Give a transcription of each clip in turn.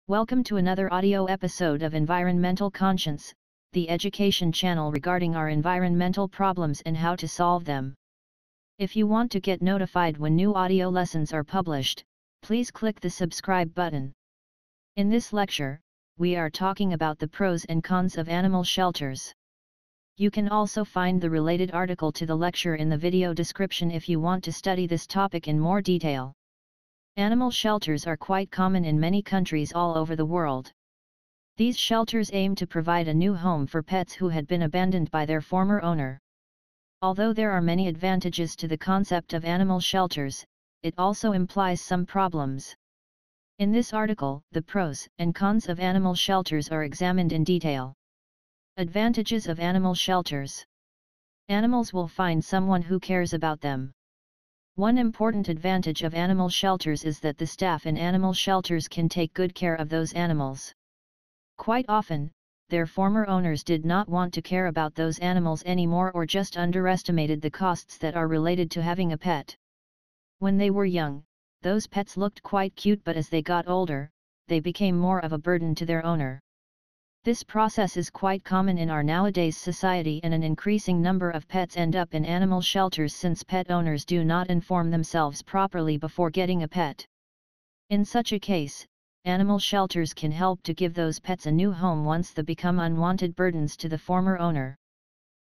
Welcome to another audio episode of Environmental Conscience, the education channel regarding our environmental problems and how to solve them. If you want to get notified when new audio lessons are published, please click the subscribe button. In this lecture, we are talking about the pros and cons of animal shelters. You can also find the related article to the lecture in the video description if you want to study this topic in more detail. Animal shelters are quite common in many countries all over the world. These shelters aim to provide a new home for pets who had been abandoned by their former owner. Although there are many advantages to the concept of animal shelters, it also implies some problems. In this article, the pros and cons of animal shelters are examined in detail. Advantages of animal shelters. Animals will find someone who cares about them. One important advantage of animal shelters is that the staff in animal shelters can take good care of those animals. Quite often, their former owners did not want to care about those animals anymore or just underestimated the costs that are related to having a pet. When they were young, those pets looked quite cute, but as they got older, they became more of a burden to their owner. This process is quite common in our nowadays society, and an increasing number of pets end up in animal shelters since pet owners do not inform themselves properly before getting a pet. In such a case, animal shelters can help to give those pets a new home once they become unwanted burdens to the former owner.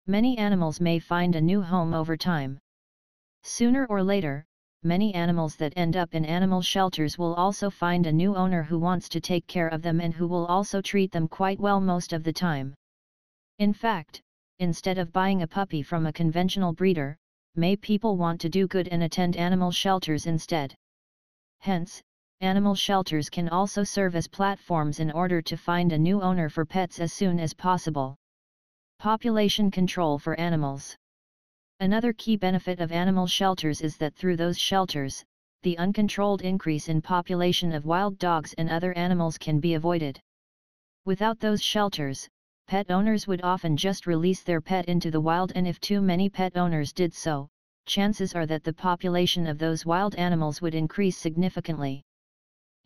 Many animals may find a new home over time. Sooner or later, many animals that end up in animal shelters will also find a new owner who wants to take care of them and who will also treat them quite well most of the time. In fact, instead of buying a puppy from a conventional breeder, may people want to do good and attend animal shelters instead. Hence, animal shelters can also serve as platforms in order to find a new owner for pets as soon as possible. Population control for animals. Another key benefit of animal shelters is that through those shelters, the uncontrolled increase in population of wild dogs and other animals can be avoided. Without those shelters, pet owners would often just release their pet into the wild, and if too many pet owners did so, chances are that the population of those wild animals would increase significantly.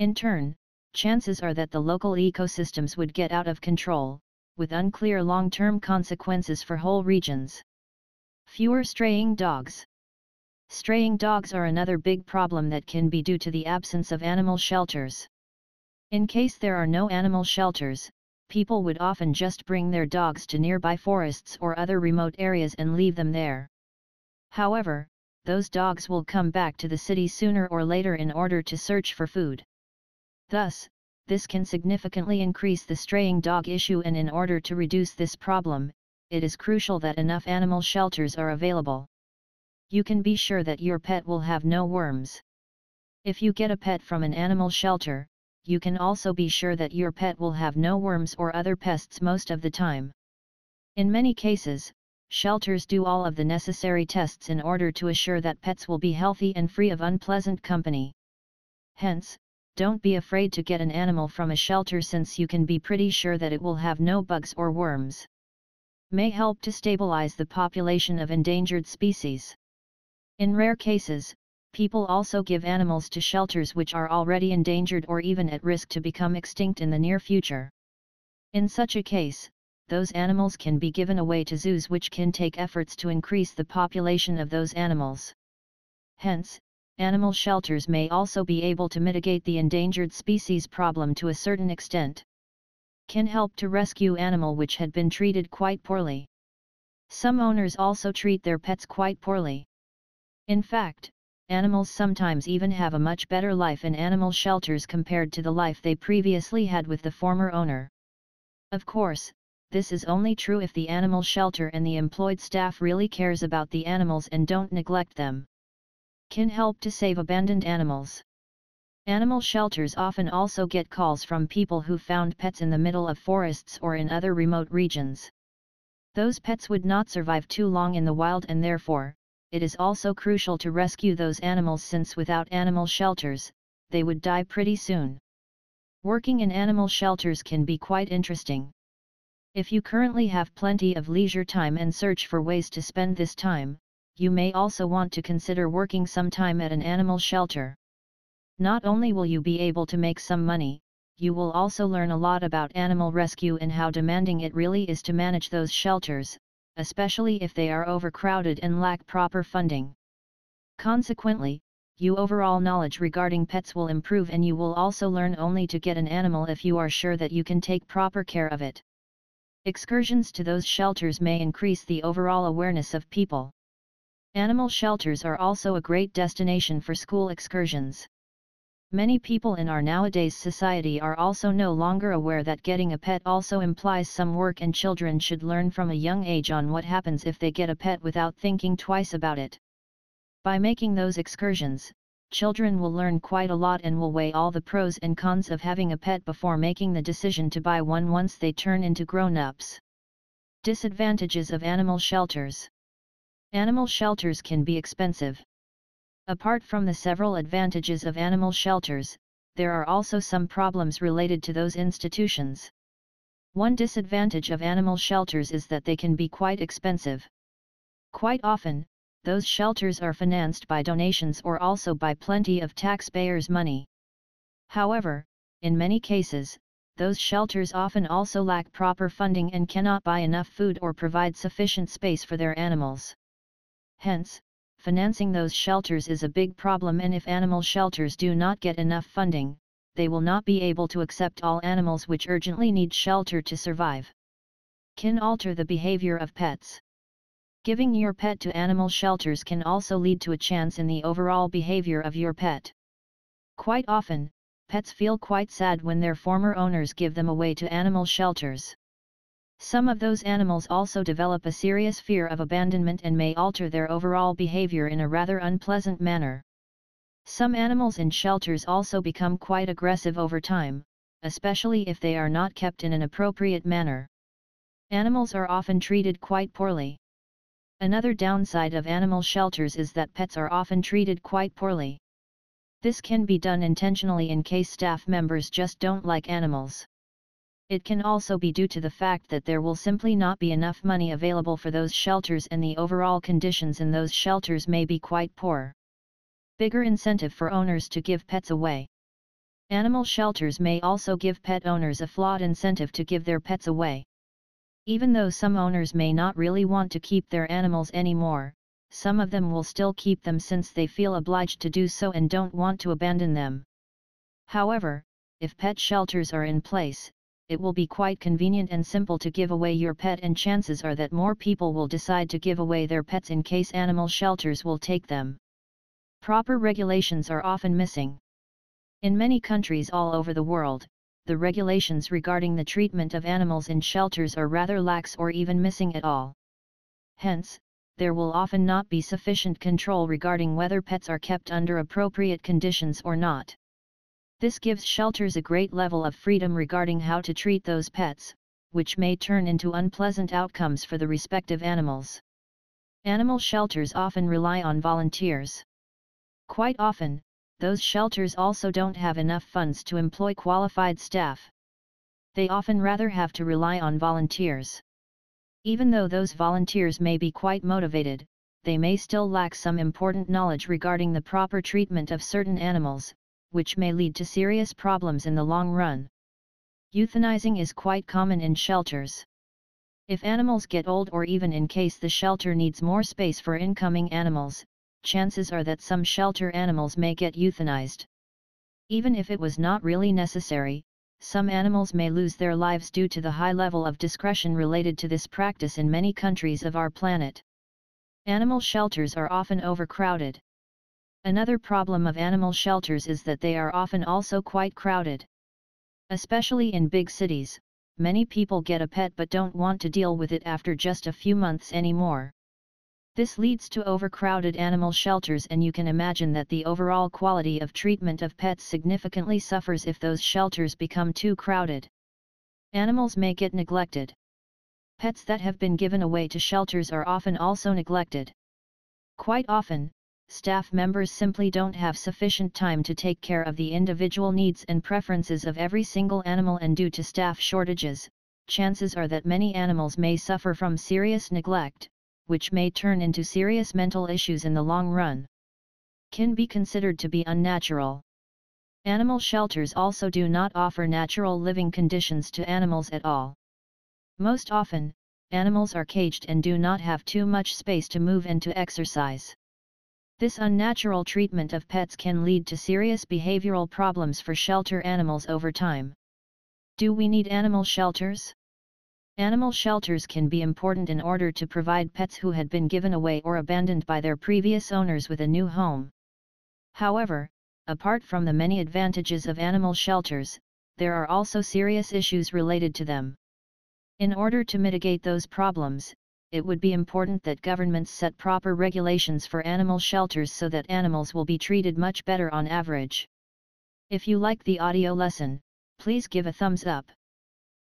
In turn, chances are that the local ecosystems would get out of control, with unclear long-term consequences for whole regions. Fewer straying dogs. Straying dogs are another big problem that can be due to the absence of animal shelters. In case there are no animal shelters, people would often just bring their dogs to nearby forests or other remote areas and leave them there. However, those dogs will come back to the city sooner or later in order to search for food. Thus, this can significantly increase the straying dog issue, and in order to reduce this problem, it is crucial that enough animal shelters are available. You can be sure that your pet will have no worms. If you get a pet from an animal shelter, you can also be sure that your pet will have no worms or other pests most of the time. In many cases, shelters do all of the necessary tests in order to assure that pets will be healthy and free of unpleasant company. Hence, don't be afraid to get an animal from a shelter, since you can be pretty sure that it will have no bugs or worms. May help to stabilize the population of endangered species. In rare cases, people also give animals to shelters which are already endangered or even at risk to become extinct in the near future. In such a case, those animals can be given away to zoos, which can take efforts to increase the population of those animals. Hence, animal shelters may also be able to mitigate the endangered species problem to a certain extent. Can help to rescue animal which had been treated quite poorly. Some owners also treat their pets quite poorly. In fact, animals sometimes even have a much better life in animal shelters compared to the life they previously had with the former owner. Of course, this is only true if the animal shelter and the employed staff really cares about the animals and don't neglect them. Can help to save abandoned animals. Animal shelters often also get calls from people who found pets in the middle of forests or in other remote regions. Those pets would not survive too long in the wild, and therefore, it is also crucial to rescue those animals, since without animal shelters, they would die pretty soon. Working in animal shelters can be quite interesting. If you currently have plenty of leisure time and search for ways to spend this time, you may also want to consider working some time at an animal shelter. Not only will you be able to make some money, you will also learn a lot about animal rescue and how demanding it really is to manage those shelters, especially if they are overcrowded and lack proper funding. Consequently, your overall knowledge regarding pets will improve, and you will also learn only to get an animal if you are sure that you can take proper care of it. Excursions to those shelters may increase the overall awareness of people. Animal shelters are also a great destination for school excursions. Many people in our nowadays society are also no longer aware that getting a pet also implies some work, and children should learn from a young age on what happens if they get a pet without thinking twice about it. By making those excursions, children will learn quite a lot and will weigh all the pros and cons of having a pet before making the decision to buy one once they turn into grown-ups. Disadvantages of animal shelters. Animal shelters can be expensive. Apart from the several advantages of animal shelters, there are also some problems related to those institutions. One disadvantage of animal shelters is that they can be quite expensive. Quite often, those shelters are financed by donations or also by plenty of taxpayers' money. However, in many cases, those shelters often also lack proper funding and cannot buy enough food or provide sufficient space for their animals. Hence, financing those shelters is a big problem, and if animal shelters do not get enough funding, they will not be able to accept all animals which urgently need shelter to survive. Can alter the behavior of pets. Giving your pet to animal shelters can also lead to a change in the overall behavior of your pet. Quite often, pets feel quite sad when their former owners give them away to animal shelters. Some of those animals also develop a serious fear of abandonment and may alter their overall behavior in a rather unpleasant manner. Some animals in shelters also become quite aggressive over time, especially if they are not kept in an appropriate manner. Animals are often treated quite poorly. Another downside of animal shelters is that pets are often treated quite poorly. This can be done intentionally in case staff members just don't like animals. It can also be due to the fact that there will simply not be enough money available for those shelters, and the overall conditions in those shelters may be quite poor. Bigger incentive for owners to give pets away. Animal shelters may also give pet owners a flawed incentive to give their pets away. Even though some owners may not really want to keep their animals anymore, some of them will still keep them since they feel obliged to do so and don't want to abandon them. However, if pet shelters are in place, it will be quite convenient and simple to give away your pet, and chances are that more people will decide to give away their pets in case animal shelters will take them. Proper regulations are often missing. In many countries all over the world, the regulations regarding the treatment of animals in shelters are rather lax or even missing at all. Hence, there will often not be sufficient control regarding whether pets are kept under appropriate conditions or not. This gives shelters a great level of freedom regarding how to treat those pets, which may turn into unpleasant outcomes for the respective animals. Animal shelters often rely on volunteers. Quite often, those shelters also don't have enough funds to employ qualified staff. They often rather have to rely on volunteers. Even though those volunteers may be quite motivated, they may still lack some important knowledge regarding the proper treatment of certain animals, which may lead to serious problems in the long run. Euthanizing is quite common in shelters. If animals get old, or even in case the shelter needs more space for incoming animals, chances are that some shelter animals may get euthanized. Even if it was not really necessary, some animals may lose their lives due to the high level of discretion related to this practice in many countries of our planet. Animal shelters are often overcrowded. Another problem of animal shelters is that they are often also quite crowded. Especially in big cities, many people get a pet but don't want to deal with it after just a few months anymore. This leads to overcrowded animal shelters, and you can imagine that the overall quality of treatment of pets significantly suffers if those shelters become too crowded. Animals may get neglected. Pets that have been given away to shelters are often also neglected. Quite often, staff members simply don't have sufficient time to take care of the individual needs and preferences of every single animal, and due to staff shortages, chances are that many animals may suffer from serious neglect, which may turn into serious mental issues in the long run. Can be considered to be unnatural. Animal shelters also do not offer natural living conditions to animals at all. Most often, animals are caged and do not have too much space to move and to exercise. This unnatural treatment of pets can lead to serious behavioral problems for shelter animals over time. Do we need animal shelters? Animal shelters can be important in order to provide pets who had been given away or abandoned by their previous owners with a new home. However, apart from the many advantages of animal shelters, there are also serious issues related to them. In order to mitigate those problems, it would be important that governments set proper regulations for animal shelters so that animals will be treated much better on average. If you like the audio lesson, please give a thumbs up.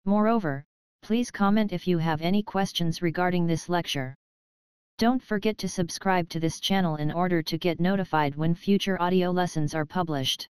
Moreover, please comment if you have any questions regarding this lecture. Don't forget to subscribe to this channel in order to get notified when future audio lessons are published.